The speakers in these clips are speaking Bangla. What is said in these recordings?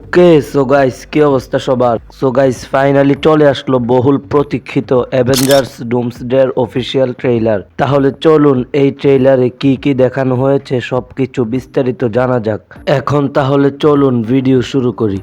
ওকে সো গাইস, কি অবস্থা সবার? সো গাইস, ফাইনালি চলে আসলো বহুল প্রতীক্ষিত অ্যাভেঞ্জার্স ডুমসডের অফিসিয়াল ট্রেইলার। তাহলে চলুন এই ট্রেইলারে কি কি দেখানো হয়েছে সবকিছু বিস্তারিত জানা যাক। এখন তাহলে চলুন ভিডিও শুরু করি।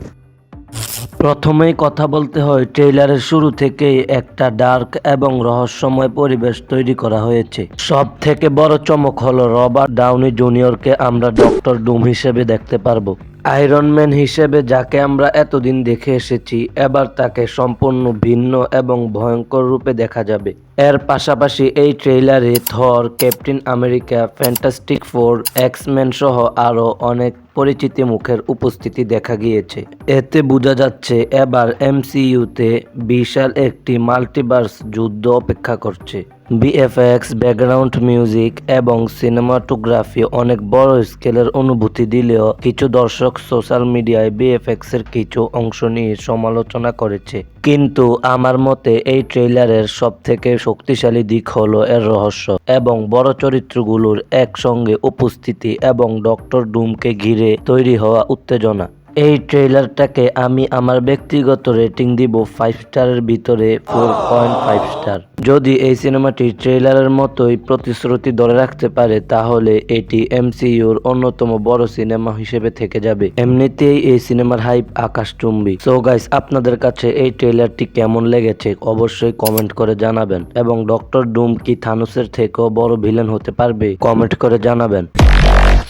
প্রথমেই কথা বলতে হয়, ট্রেইলারের শুরু থেকেই একটা ডার্ক এবং রহস্যময় পরিবেশ তৈরি করা হয়েছে। সব থেকে বড় চমক হলো রবার্ট ডাউনি জুনিয়রকে আমরা ডক্টর ডুম হিসেবে দেখতে পারবো। আয়রন ম্যান হিসেবে যাকে আমরা এতদিন দেখে এসেছি, এবার তাকে সম্পূর্ণ ভিন্ন এবং ভয়ঙ্কর রূপে দেখা যাবে। এর পাশাপাশি এই ট্রেইলারে Thor, captain America, fantastic four, X Man সহ আরও অনেক পরিচিত মুখের উপস্থিতি দেখা গিয়েছে। এতে বোঝা যাচ্ছে এবার এমসিইউতে বিশাল একটি মাল্টিভার্স যুদ্ধ অপেক্ষা করছে। বিএফএক্স, ব্যাকগ্রাউন্ড মিউজিক এবং সিনেমাটোগ্রাফি অনেক বড় স্কেলের অনুভূতি দিলেও কিছু দর্শক সোশ্যাল মিডিয়ায় বিএফএক্স এর কিছু অংশ নিয়ে সমালোচনা করেছে। কিন্তু আমার মতে এই ট্রেইলারের সবথেকে শক্তিশালী দিক হলো এর রহস্য এবং বড় চরিত্রগুলোর একসঙ্গে উপস্থিতি এবং ডক্টর ডুমকে ঘিরে তৈরি হওয়া উত্তেজনা। এই ট্রেইলারটাকে আমি আমার ব্যক্তিগত রেটিং দিব 5 স্টারের ভিতরে 4.5 স্টার। যদি এই সিনেমাটি ট্রেইলারের মতোই প্রতিশ্রুতি ধরে রাখতে পারে তাহলে এটি এমসিইউর অন্যতম বড় সিনেমা হিসেবে থেকে যাবে। এমনিতেই এই সিনেমার হাইপ আকাশচুম্বী। সো গাইস, আপনাদের কাছে এই ট্রেইলারটি কেমন লেগেছে অবশ্যই কমেন্ট করে জানাবেন এবং ডক্টর ডুম কি থানোসের থেকেও বড় ভিলেন হতে পারবে কমেন্ট করে জানাবেন।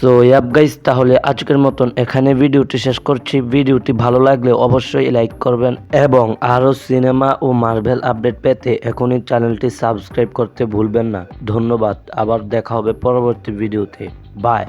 সো ইয়াপ গাইস, তাহলে আজকের মতন এখানে ভিডিওটি শেষ করছি। ভিডিওটি ভালো লাগলে অবশ্যই লাইক করবেন এবং আরও সিনেমা ও মার্ভেল আপডেট পেতে এখনই চ্যানেলটি সাবস্ক্রাইব করতে ভুলবেন না। ধন্যবাদ, আবার দেখা হবে পরবর্তী ভিডিওতে। বাই।